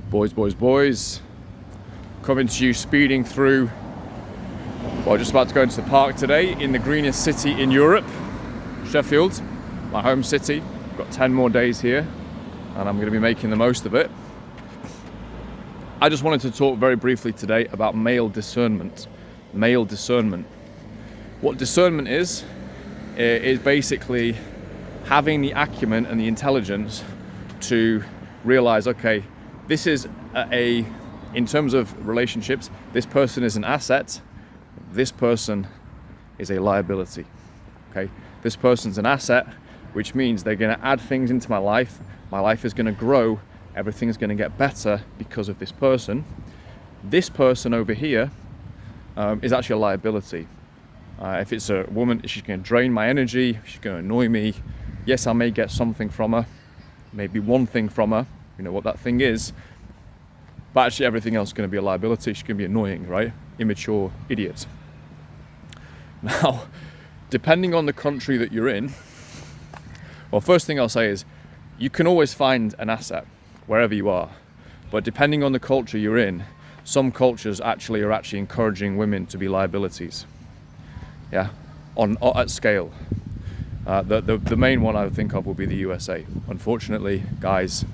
Boys, coming to you speeding through, well, just about to go into the park today in the greenest city in Europe, Sheffield, my home city. Got 10 more days here and I'm going to be making the most of it. I just wanted to talk very briefly today about male discernment. What discernment is basically having the acumen and the intelligence to realize, okay, this is in terms of relationships, this person is an asset, this person is a liability. Okay, this person's an asset, which means they're going to add things into my life is going to grow, everything's going to get better because of this person. This person over here is actually a liability. If it's a woman, she's going to drain my energy, she's going to annoy me. Yes, I may get something from her, maybe one thing from her, you know what that thing is, but actually everything else is going to be a liability. She's going to be annoying, right? Immature idiot. Now, depending on the country that you're in, well, first thing I'll say is you can always find an asset wherever you are, but depending on the culture you're in, some cultures are actually encouraging women to be liabilities. Yeah, at scale. The main one I would think of will be the USA. Unfortunately, guys,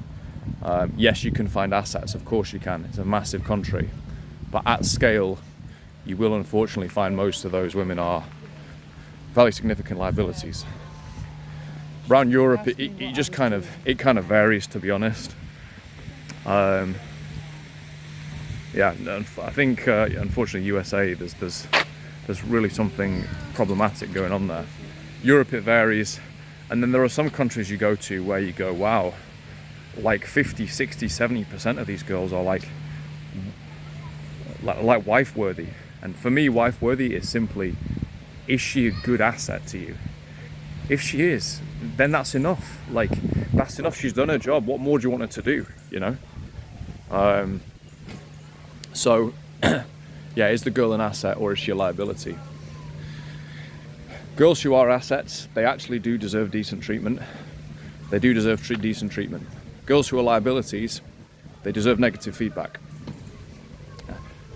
yes, you can find assets, of course you can. It's a massive country, but at scale, you will unfortunately find most of those women are fairly significant liabilities. Around Europe, it just kind of varies, to be honest. Yeah, I think unfortunately USA, there's really something problematic going on there. Europe, it varies, and then there are some countries you go to where you go, wow, like 50, 60, 70% of these girls are like wife worthy. And for me, wife worthy is simply, is she a good asset to you? If she is, then that's enough. Like, that's enough. She's done her job. What more do you want her to do? You know. So, yeah, is the girl an asset or is she a liability? Girls who are assets, they actually do deserve decent treatment. They do deserve decent treatment. Girls who are liabilities, they deserve negative feedback.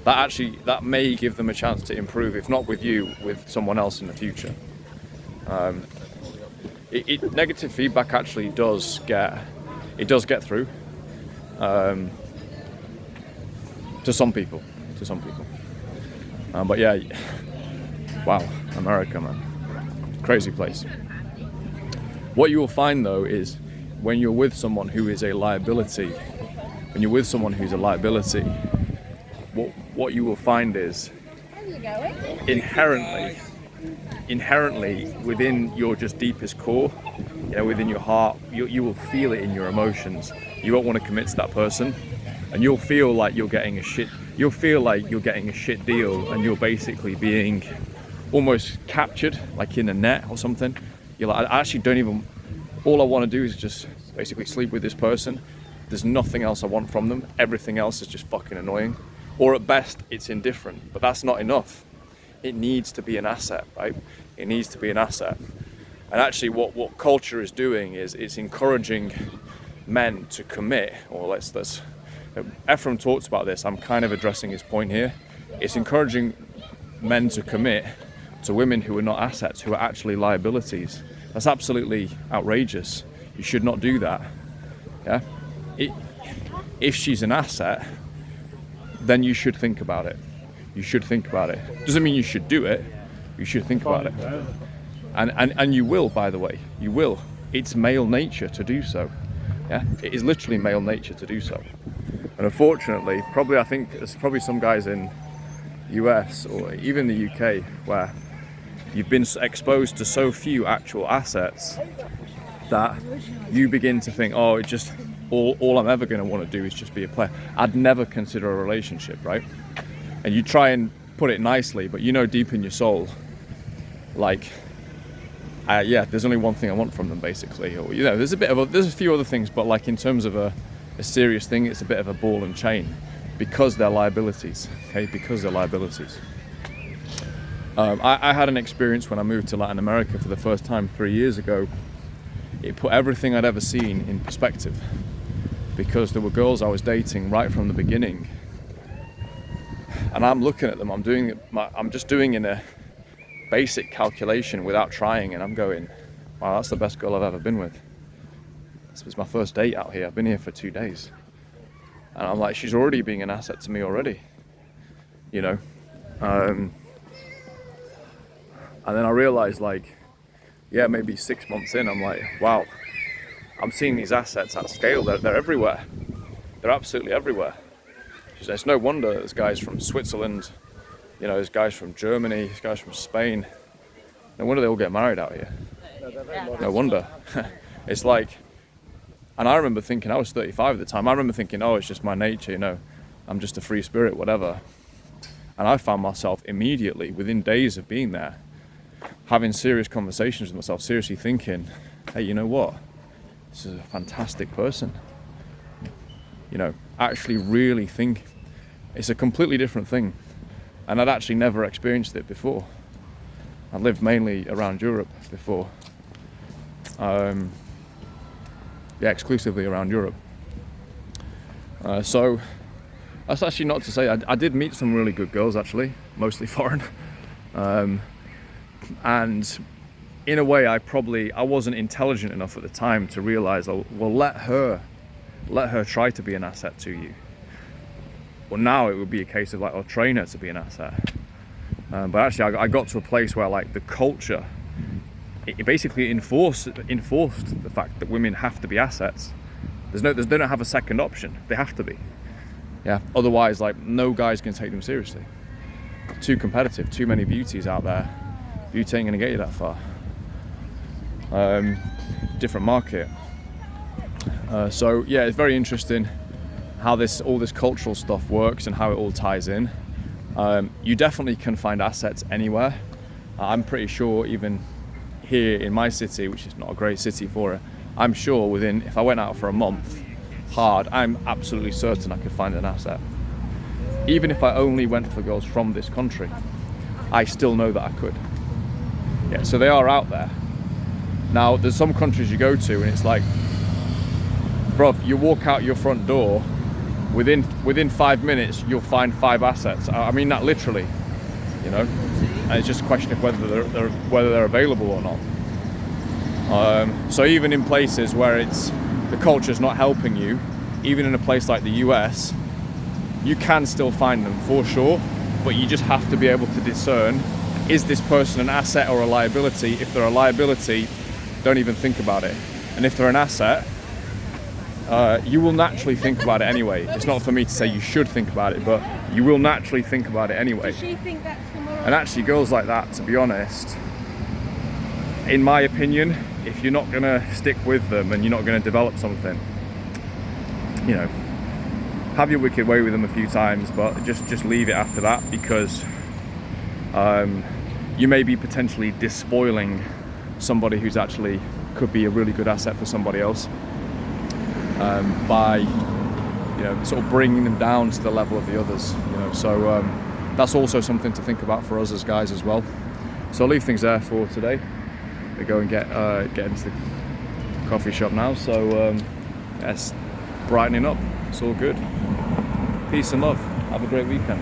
That may give them a chance to improve, if not with you, with someone else in the future. Negative feedback actually does get through to some people. But yeah, wow, America, man. Crazy place. What you will find though is when you're with someone who is a liability, what you will find is inherently within your just deepest core, you know, within your heart, you will feel it in your emotions. You won't want to commit to that person, and you'll feel like you're getting a shit deal, and you're basically being almost captured, like in a net or something. You're like, I actually don't even, all I want to do is just basically sleep with this person. There's nothing else I want from them. Everything else is just fucking annoying. Or at best, it's indifferent, but that's not enough. It needs to be an asset, right? It needs to be an asset. And actually what culture is doing is it's encouraging men to commit, or let's Ephraim talks about this, I'm kind of addressing his point here. It's encouraging men to commit to women who are not assets, who are actually liabilities. That's absolutely outrageous. You should not do that. Yeah? If she's an asset, then you should think about it. Doesn't mean you should do it. You should think about it. And you will, by the way. You will. It's male nature to do so. Yeah? It is literally male nature to do so. And unfortunately, I think there's probably some guys in US or even the UK where you've been exposed to so few actual assets that you begin to think, oh, it just all I'm ever going to want to do is just be a player. I'd never consider a relationship, right? And you try and put it nicely, but you know deep in your soul, like, yeah, there's only one thing I want from them, basically. Or, you know, there's a few other things, but like in terms of a serious thing, it's a bit of a ball and chain because they're liabilities. Okay, because they're liabilities. I had an experience when I moved to Latin America for the first time 3 years ago. It put everything I'd ever seen in perspective. because there were girls I was dating right from the beginning, and I'm looking at them, I'm just doing in a basic calculation without trying, and I'm going, wow, that's the best girl I've ever been with. This was my first date out here. I've been here for 2 days, and I'm like, she's already being an asset to me already, you know. And then I realized, like, yeah, maybe 6 months in, I'm like, wow, I'm seeing these assets at scale. They're everywhere. They're absolutely everywhere. It's no wonder there's guys from Switzerland, you know, there's guys from Germany, there's guys from Spain. No wonder they all get married out here. No wonder. It's like, and I remember thinking, I was 35 at the time, I remember thinking, oh, it's just my nature, you know, I'm just a free spirit, whatever. And I found myself immediately, within days of being there, having serious conversations with myself, seriously thinking, hey, you know what? This is a fantastic person. You know, actually really think it's a completely different thing. And I'd actually never experienced it before. I lived mainly around Europe before. Yeah, exclusively around Europe. So that's actually not to say, I did meet some really good girls actually, mostly foreign. And in a way, I wasn't intelligent enough at the time to realize, oh, well, let her try to be an asset to you. Well, now it would be a case of like, I'll train her to be an asset. But actually, I got to a place where like the culture, it basically enforced the fact that women have to be assets. They don't have a second option. They have to be. Yeah. Otherwise, like, no guys can take them seriously. Too competitive. Too many beauties out there. Beauty ain't gonna get you that far. Different market. So yeah, it's very interesting how all this cultural stuff works and how it all ties in. You definitely can find assets anywhere. I'm pretty sure even here in my city, which is not a great city for it, I'm sure if I went out for a month hard, I'm absolutely certain I could find an asset. Even if I only went for girls from this country, I still know that I could. Yeah, so they are out there. Now, there's some countries you go to and it's like, bruv, you walk out your front door, within 5 minutes, you'll find 5 assets. I mean that literally, you know? And it's just a question of whether they're available or not. So even in places where the culture's not helping you, even in a place like the US, you can still find them for sure, but you just have to be able to discern, is this person an asset or a liability? If they're a liability, don't even think about it. And if they're an asset, you will naturally think about it anyway. It's not for me to say you should think about it, but you will naturally think about it anyway. Does she think that's the moral? And actually, girls like that, to be honest, in my opinion, if you're not gonna stick with them and you're not gonna develop something, you know, have your wicked way with them a few times, but just leave it after that, because you may be potentially despoiling somebody who's actually could be a really good asset for somebody else, by, you know, sort of bringing them down to the level of the others, you know. So that's also something to think about for us as guys as well. So I'll leave things there for today. We go and get into the coffee shop now. So yes, brightening up. It's all good. Peace and love. Have a great weekend.